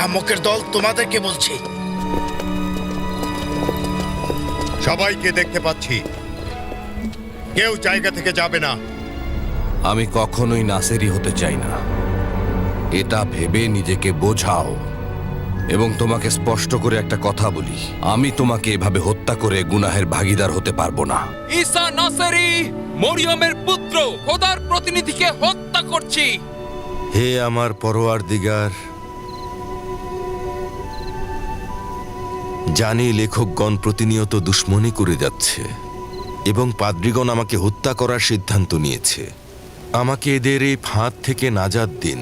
আহাম্মকের দল, তোমাদেরকে বলছি। সবাইকে দেখতে পাচ্ছি, কেউ জায়গা থেকে যাবে না। আমি কখনোই নাসেরি হতে চাই না, এটা ভেবে নিজেকে বোঝাও। এবং তোমাকে স্পষ্ট করে একটা কথা বলি, আমি তোমাকে এভাবে হত্যা করে গুনাহের ভাগীদার হতে পারবো না। ঈসা নাসেরি মরিয়মের পুত্র, খোদার প্রতিনিধিকে হত্যা করছি। হে আমার পরওয়ারদিগার, জানি লেখকগণ প্রতিনিয়ত দুশ্মনী করে যাচ্ছে এবং পাদ্রীগণ আমাকে হত্যা করার সিদ্ধান্ত নিয়েছে। আমাকে এদের এই ফাঁদ থেকে নাজাত দিন,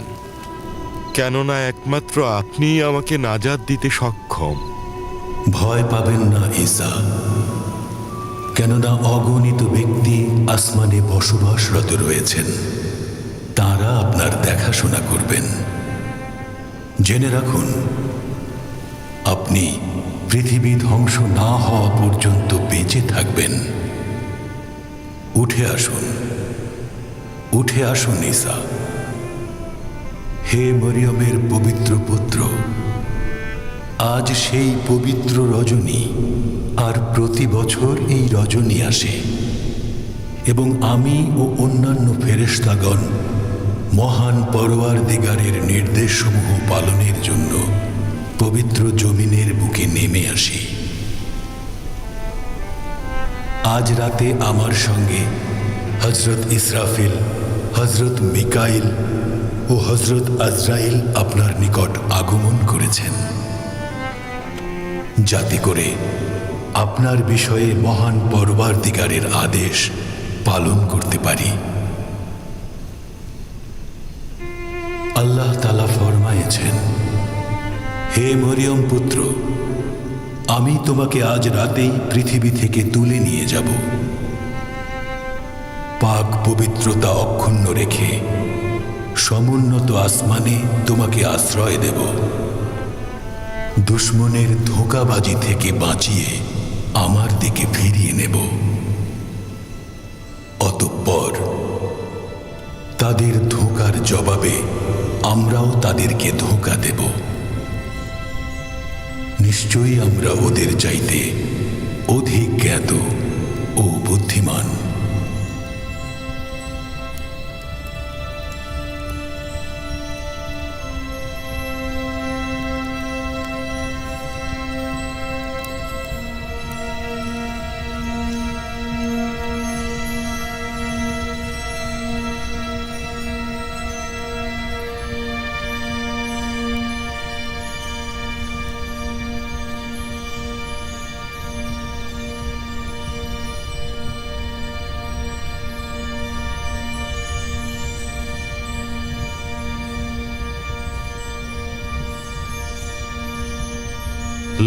কেননা একমাত্র আপনিই আমাকে নাজাত দিতে সক্ষম। ভয় পাবেন না ঈসা, কেননা অগণিত ব্যক্তি আসমানে বসবাসরত রয়েছেন, তারা আপনার দেখাশোনা করবেন। জেনে রাখুন, আপনি পৃথিবী ধ্বংস না হওয়া পর্যন্ত বেঁচে থাকবেন। উঠে আসুন, উঠে আসুন ঈসা। হে মরিয়মের পবিত্র পুত্র, আজ সেই পবিত্র রজনী, আর প্রতি বছর এই রজনী আসে এবং আমি ও অন্যান্য ফেরেশতাগণ মহান পরওয়ারদিগারের নির্দেশসমূহ পালনের জন্য পবিত্র জমিনের বুকে নেমে আসি। আজ রাতে আমার সঙ্গে হযরত ইসরাফিল, হযরত মিকাইল ও হযরত আজরাইল আপনার নিকট আগমন করেছেন, যাতে করে আপনার বিষয়ে মহান পরওয়ারদিগারের আদেশ পালন করতে পারি। আল্লাহ তাআলা ফরমায়েছেন, হে মরিয়ম পুত্র, আমি তোমাকে আজ রাতেই পৃথিবী থেকে তুলে নিয়ে যাব। পাক পবিত্রতা অক্ষুণ্ণ রেখে সমুন্নত আসমানে তোমাকে আশ্রয় দেব। দুশ্মনের ধোঁকাবাজি থেকে বাঁচিয়ে আমার দিকে ফিরিয়ে নেব। অতঃপর তাদের ধোঁকার জবাবে আমরাও তাদেরকে ধোঁকা দেব। নিশ্চয়ই আমরা ওদের চাইতে অধিক জ্ঞাত ও বুদ্ধিমান।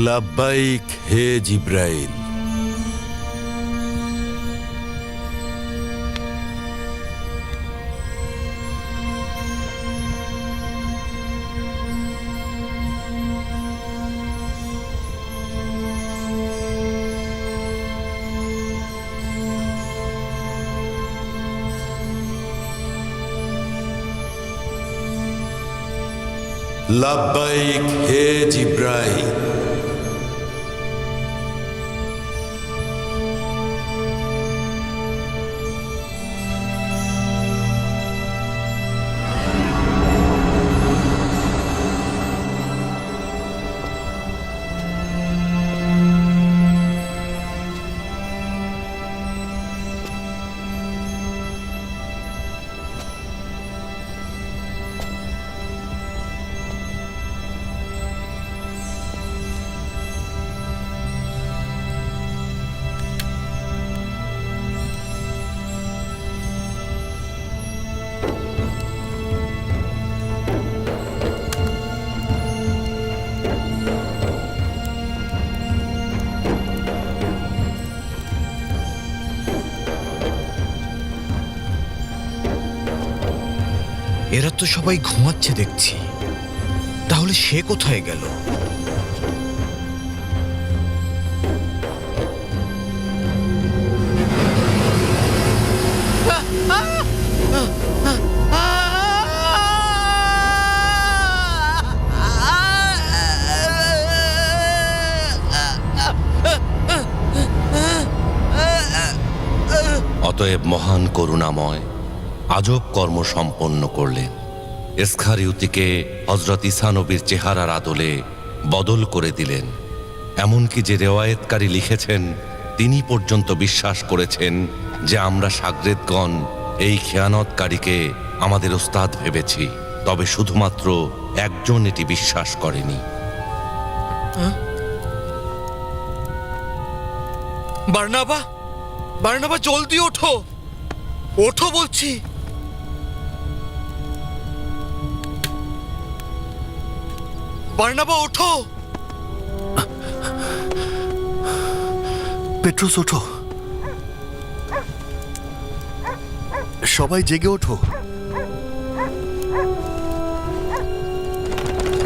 লাব্বাইক হে জিব্রাইল। লাব্বাইক হে জিব্রাইল। এরা তো সবাই ঘুমাচ্ছে দেখছি, তাহলে সে কোথায় গেল? অতএব মহান করুণাময় আজব কর্ম সম্পন্ন করলেন। এসখারিউতিকে হজরত ঈসা নবীর চেহারার আদলে বদল করে দিলেন। এমনকি যে রেওয়ায়েতকারী লিখেছেন তিনি পর্যন্ত বিশ্বাস করেছেন যে আমরা শাগরেদগণ এই খেয়ানতকারীকে আমাদের ওস্তাদ ভেবেছি, তবে শুধুমাত্র একজন এটি বিশ্বাস করেনি। বার্নাবা, বার্নাবা জলদি ওঠো, ওঠো বলছি। বার্নাবা ওঠো। পেট্রোস ওঠো, সবাই জেগে ওঠো।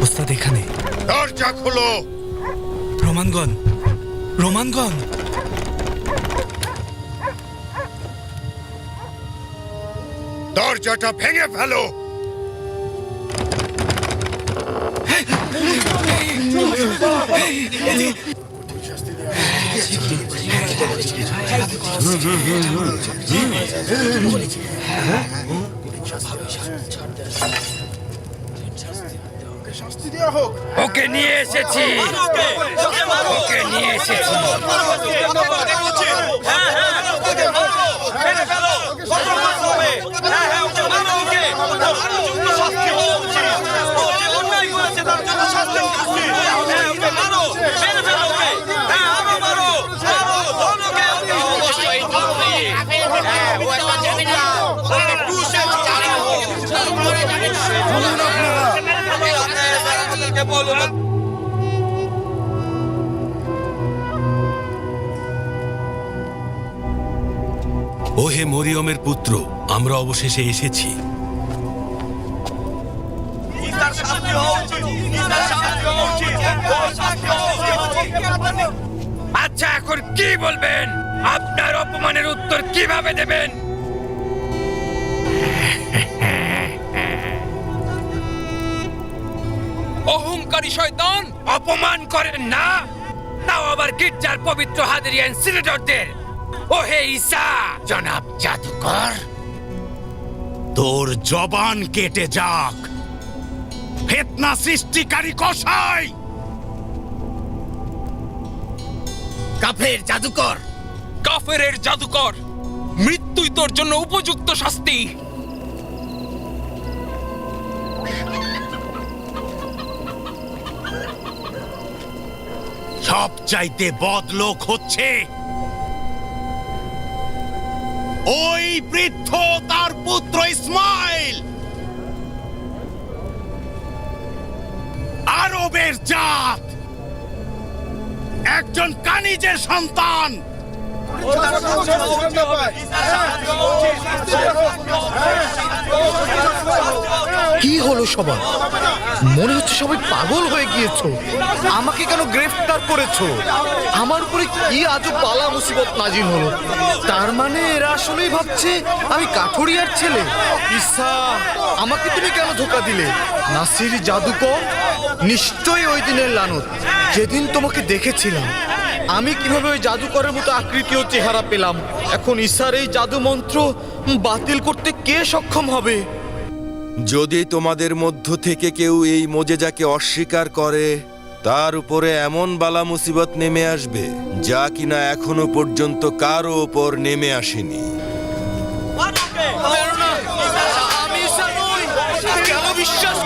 ওস্তাদ এখানে। দরজা খোলো। রোমানগণ, রোমানগণ। দরজাটা ভেঙে ফেলো। ওকে নিয়ে এসেছি, ওকে নিয়ে এসেছি। ও হে মরিয়মের পুত্র, আমরা অবশেষে এসেছি। আচ্ছা, এখন কি বলবেন? আপনার অপমানের উত্তর কিভাবে দেবেন? অহংকারী শয়তান, অপমান করেন না, তাও আবার গির্জার পবিত্র হাদিরিয়ান সিনেটরদের। ও হে ঈসা, জনাব জাদুকর। তোর জবান কেটে যাক, ফিতনা সৃষ্টিকারী কসাই! কাফের জাদুকর, কাফেরের জাদুকর, মৃত্যুই তোর জন্য উপযুক্ত শাস্তি। সবচাইতে বদ লোক হচ্ছে ওই বৃদ্ধ, তার পুত্র ইসমাইল। আরবের জাত, একজন কানিজের সন্তান। কি হলো সবার? মনে হচ্ছে সবাই পাগল হয়ে গিয়েছো। আমাকে কেন গ্রেফতার করেছো? আমার উপরে কি আজব বালা মুসিবত নাজিল হলো? তার মানে এরা আসলেই ভাবছে আমি কাঠুরিয়ার ছেলে। ঈসা, আমাকে তুমি কেন ধোকা দিলে? নাসির জাদুকর, নিশ্চয়ই ওই দিনের লানত, যেদিন তোমাকে দেখেছিলাম। আমি কিভাবে ওই জাদুকরের মতো আকৃতি ও চেহারা পেলাম? এখন ঈসার এই জাদু মন্ত্র বাতিল করতে কে সক্ষম হবে? যদি তোমাদের মধ্য থেকে কেউ এই মোজেজাকে অস্বীকার করে, তার উপরে এমন বালা মুসিবত নেমে আসবে যা কিনা এখনো পর্যন্ত কারো ওপর নেমে আসেনি। আমি ঈসা নই, কেন বিশ্বাস